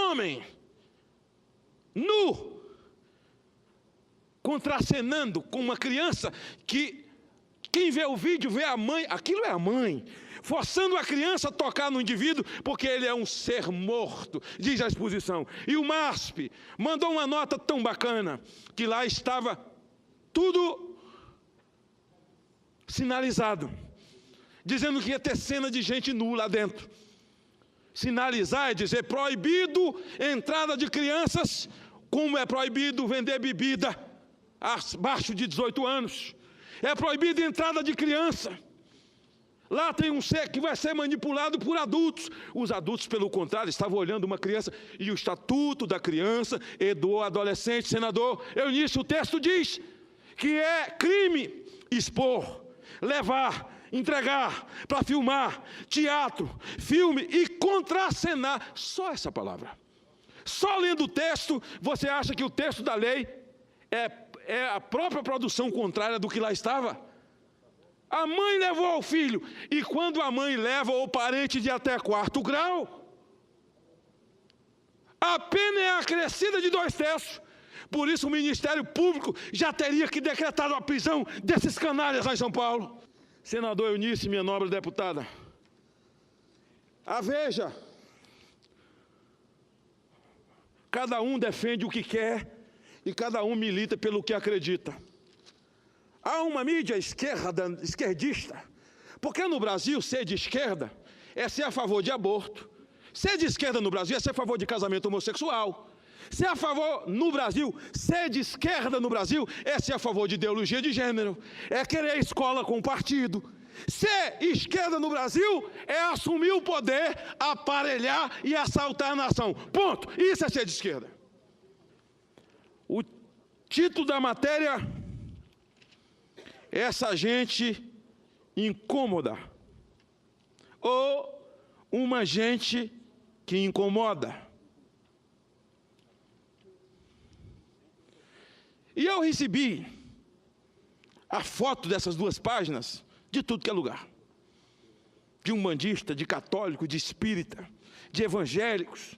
homem nu, contracenando com uma criança que quem vê o vídeo vê a mãe, aquilo é a mãe, forçando a criança a tocar no indivíduo, porque ele é um ser morto, diz a exposição. E o MASP mandou uma nota tão bacana, que lá estava tudo sinalizado, dizendo que ia ter cena de gente nua lá dentro. Sinalizar é dizer proibido entrada de crianças, como é proibido vender bebida abaixo de 18 anos. É proibido a entrada de criança. Lá tem um ser que vai ser manipulado por adultos. Os adultos, pelo contrário, estavam olhando uma criança. E o estatuto da criança e do adolescente, senador Eunício, o texto diz que é crime expor, levar, entregar para filmar, teatro, filme e contracenar. Só essa palavra. Só lendo o texto, você acha que o texto da lei é a própria produção contrária do que lá estava? A mãe levou o filho, e quando a mãe leva o parente de até 4º grau, a pena é acrescida de 2/3. Por isso o Ministério Público já teria que decretar a prisão desses canalhas lá em São Paulo. Senador Eunice, minha nobre deputada, a Veja, cada um defende o que quer e cada um milita pelo que acredita. Há uma mídia esquerdista, porque no Brasil ser de esquerda é ser a favor de aborto, ser de esquerda no Brasil é ser a favor de casamento homossexual, ser a favor no Brasil, ser de esquerda no Brasil é ser a favor de ideologia de gênero, é querer escola com partido. Ser esquerda no Brasil é assumir o poder, aparelhar e assaltar a nação. Ponto. Isso é ser de esquerda. O título da matéria: essa gente incômoda, ou uma gente que incomoda. E eu recebi a foto dessas duas páginas de tudo que é lugar. De umbandista, de católico, de espírita, de evangélicos,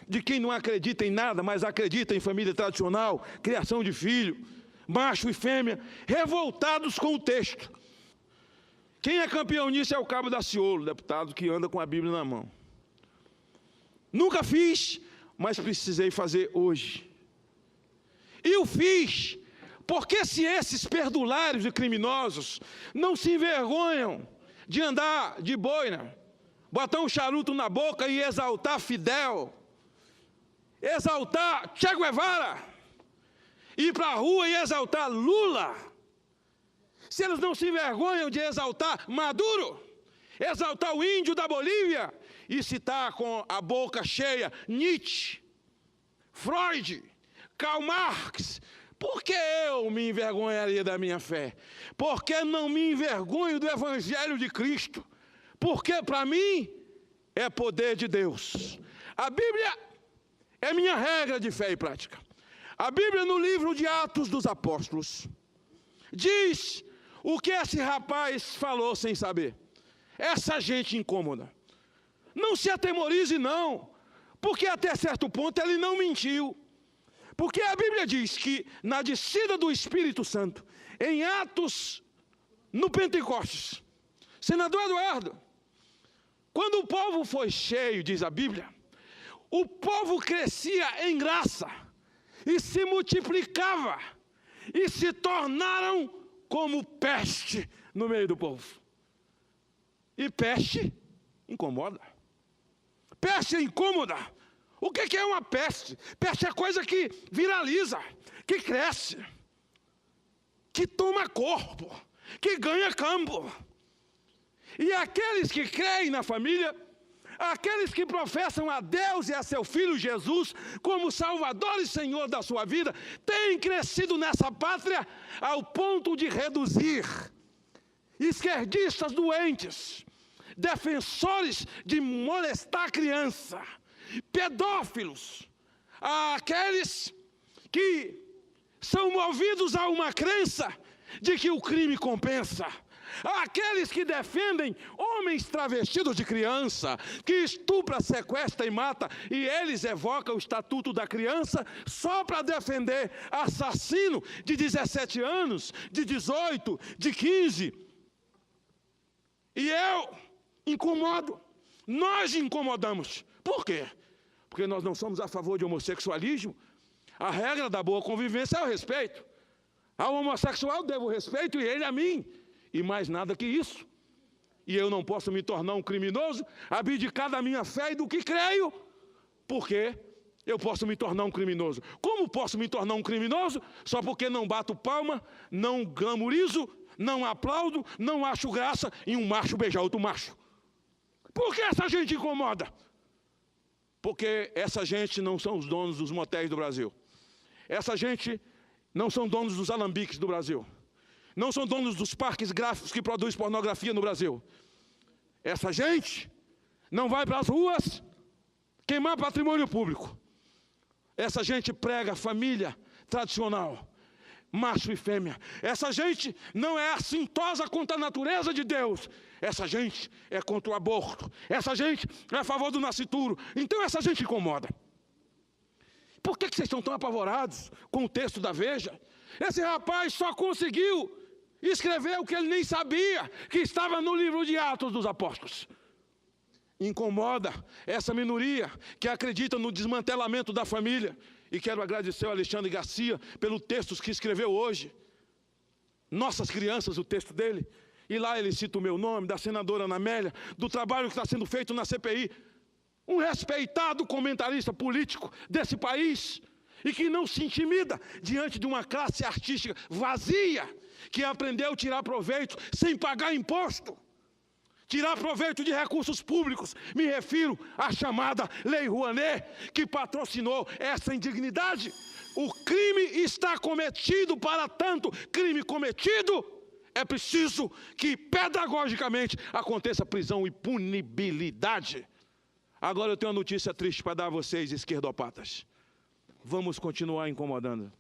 de quem não acredita em nada, mas acredita em família tradicional, criação de filho, macho e fêmea, revoltados com o texto. Quem é campeão nisso é o Cabo Daciolo, deputado que anda com a Bíblia na mão. Nunca fiz, mas precisei fazer hoje. E o fiz, porque se esses perdulários e criminosos não se envergonham de andar de boina, botar um charuto na boca e exaltar Fidel, exaltar Che Guevara, ir para a rua e exaltar Lula, se eles não se envergonham de exaltar Maduro, exaltar o índio da Bolívia e citar com a boca cheia Nietzsche, Freud, Karl Marx, por que eu me envergonharia da minha fé? Porque não me envergonho do Evangelho de Cristo, porque para mim é poder de Deus. A Bíblia é minha regra de fé e prática. A Bíblia, no livro de Atos dos Apóstolos, diz o que esse rapaz falou sem saber. Essa gente incômoda. Não se atemorize não, porque até certo ponto ele não mentiu. Porque a Bíblia diz que na descida do Espírito Santo, em Atos, no Pentecostes, senador Eduardo, quando o povo foi cheio, diz a Bíblia, o povo crescia em graça, e se multiplicava, e se tornaram como peste no meio do povo. E peste incomoda. Peste é incômoda. O que é uma peste? Peste é coisa que viraliza, que cresce, que toma corpo, que ganha campo. E aqueles que creem na família, aqueles que professam a Deus e a seu Filho Jesus como Salvador e Senhor da sua vida, têm crescido nessa pátria ao ponto de reduzir esquerdistas doentes, defensores de molestar a criança, pedófilos, aqueles que são movidos a uma crença de que o crime compensa, Aqueles que defendem homens travestidos de criança, que estupra, sequestra e mata, e eles evocam o Estatuto da Criança só para defender assassino de 17 anos, de 18, de 15. E eu incomodo, nós incomodamos. Por quê? Porque nós não somos a favor de homossexualismo. A regra da boa convivência é o respeito. Ao homossexual eu devo respeito e ele a mim. E mais nada que isso. E eu não posso me tornar um criminoso, abdicar da minha fé e do que creio, porque eu posso me tornar um criminoso. Como posso me tornar um criminoso? Só porque não bato palma, não glamorizo, não aplaudo, não acho graça em um macho beijar outro macho. Por que essa gente incomoda? Porque essa gente não são os donos dos motéis do Brasil. Essa gente não são donos dos alambiques do Brasil. Não são donos dos parques gráficos que produzem pornografia no Brasil. Essa gente não vai para as ruas queimar patrimônio público. Essa gente prega família tradicional, macho e fêmea. Essa gente não é assintosa contra a natureza de Deus. Essa gente é contra o aborto. Essa gente é a favor do nascituro. Então essa gente incomoda. Por que vocês estão tão apavorados com o texto da Veja? Esse rapaz só conseguiu escrever o que ele nem sabia, que estava no livro de Atos dos Apóstolos. Incomoda essa minoria que acredita no desmantelamento da família. E quero agradecer ao Alexandre Garcia pelo texto que escreveu hoje. Nossas Crianças, o texto dele. E lá ele cita o meu nome, da senadora Ana Amélia, do trabalho que está sendo feito na CPI. Um respeitado comentarista político desse país e que não se intimida diante de uma classe artística vazia, que aprendeu a tirar proveito sem pagar imposto. Tirar proveito de recursos públicos. Me refiro à chamada Lei Rouanet, que patrocinou essa indignidade. O crime está cometido, para tanto crime cometido, é preciso que pedagogicamente aconteça prisão e punibilidade. Agora eu tenho uma notícia triste para dar a vocês, esquerdopatas. Vamos continuar incomodando.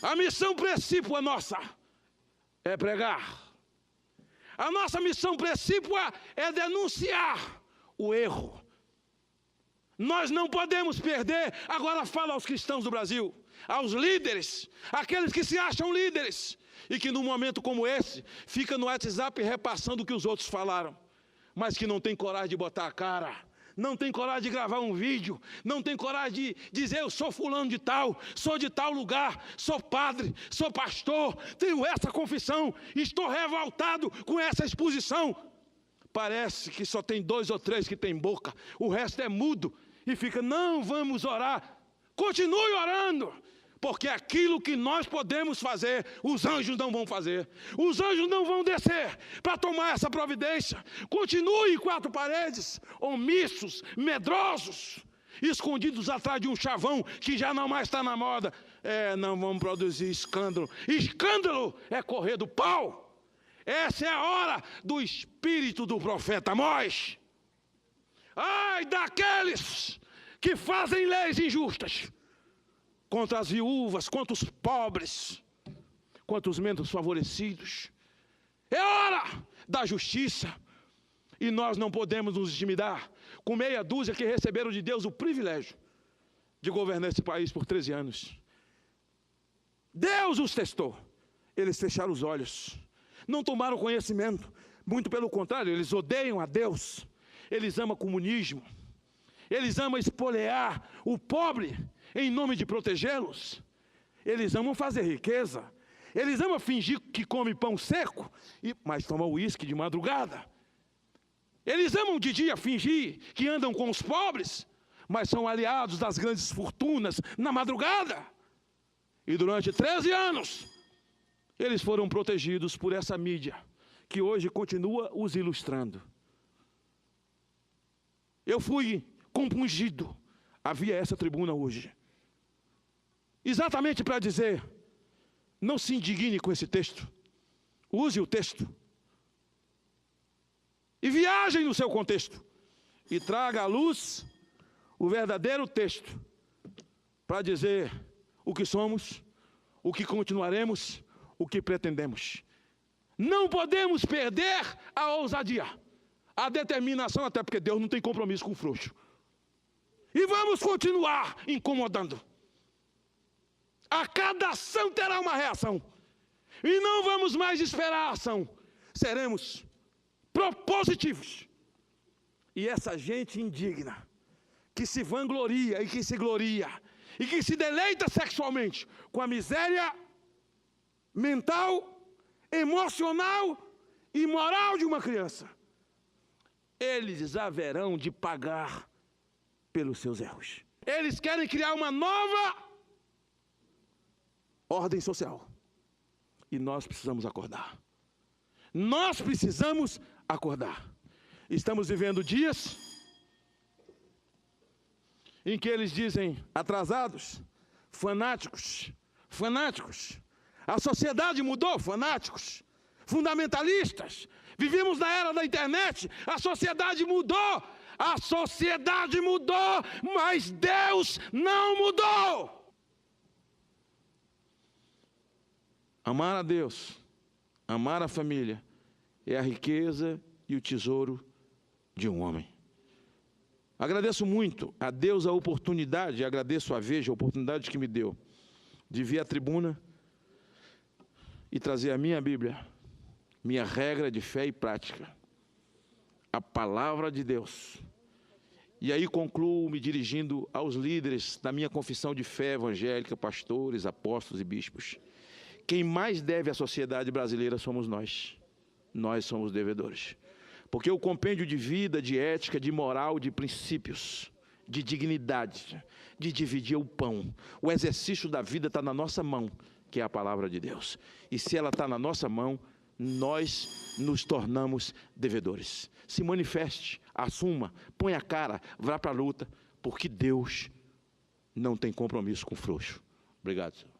A missão precípua nossa é pregar. A nossa missão precípua é denunciar o erro. Nós não podemos perder. Agora fala aos cristãos do Brasil, aos líderes, aqueles que se acham líderes, e que num momento como esse, fica no WhatsApp repassando o que os outros falaram, mas que não tem coragem de botar a cara, não tem coragem de gravar um vídeo, não tem coragem de dizer: eu sou fulano de tal, sou de tal lugar, sou padre, sou pastor, tenho essa confissão, estou revoltado com essa exposição. Parece que só tem 2 ou 3 que tem boca, o resto é mudo, e fica: não, vamos orar. Continue orando, porque aquilo que nós podemos fazer, os anjos não vão fazer. Os anjos não vão descer para tomar essa providência. Continue em 4 paredes, omissos, medrosos, escondidos atrás de um chavão que já não mais está na moda. Não vamos produzir escândalo. Escândalo é correr do pau. Essa é a hora do espírito do profeta Amós. Ai daqueles que fazem leis injustas contra as viúvas, contra os pobres, contra os menos favorecidos. É hora da justiça. E nós não podemos nos intimidar com meia dúzia que receberam de Deus o privilégio de governar esse país por 13 anos. Deus os testou. Eles fecharam os olhos. Não tomaram conhecimento. Muito pelo contrário, eles odeiam a Deus. Eles amam o comunismo. Eles amam espolear o pobre em nome de protegê-los. Eles amam fazer riqueza. Eles amam fingir que come pão seco, mas tomam uísque de madrugada. Eles amam de dia fingir que andam com os pobres, mas são aliados das grandes fortunas na madrugada. E durante 13 anos, eles foram protegidos por essa mídia, que hoje continua os ilustrando. Eu fui compungido a vir a essa tribuna hoje, exatamente para dizer: não se indigne com esse texto, use o texto, e viaje no seu contexto, e traga à luz o verdadeiro texto, para dizer o que somos, o que continuaremos, o que pretendemos. Não podemos perder a ousadia, a determinação, até porque Deus não tem compromisso com o frouxo. E vamos continuar incomodando. A cada ação terá uma reação. E não vamos mais esperar a ação. Seremos propositivos. E essa gente indigna, que se vangloria e que se gloria, e que se deleita sexualmente com a miséria mental, emocional e moral de uma criança, eles haverão de pagar pelos seus erros. Eles querem criar uma nova ordem social. E nós precisamos acordar. Nós precisamos acordar. Estamos vivendo dias em que eles dizem atrasados, fanáticos. A sociedade mudou, fanáticos, fundamentalistas. Vivemos na era da internet, a sociedade mudou, mas Deus não mudou. Amar a Deus, amar a família, é a riqueza e o tesouro de um homem. Agradeço muito a Deus a oportunidade, agradeço a Veja a oportunidade que me deu de vir à tribuna e trazer a minha Bíblia, minha regra de fé e prática, a palavra de Deus. E aí concluo me dirigindo aos líderes da minha confissão de fé evangélica, pastores, apóstolos e bispos. Quem mais deve à sociedade brasileira somos nós. Nós somos devedores. Porque o compêndio de vida, de ética, de moral, de princípios, de dignidade, de dividir o pão, o exercício da vida está na nossa mão, que é a palavra de Deus. E se ela está na nossa mão, nós nos tornamos devedores. Se manifeste, assuma, põe a cara, vá para a luta, porque Deus não tem compromisso com o frouxo. Obrigado, senhor.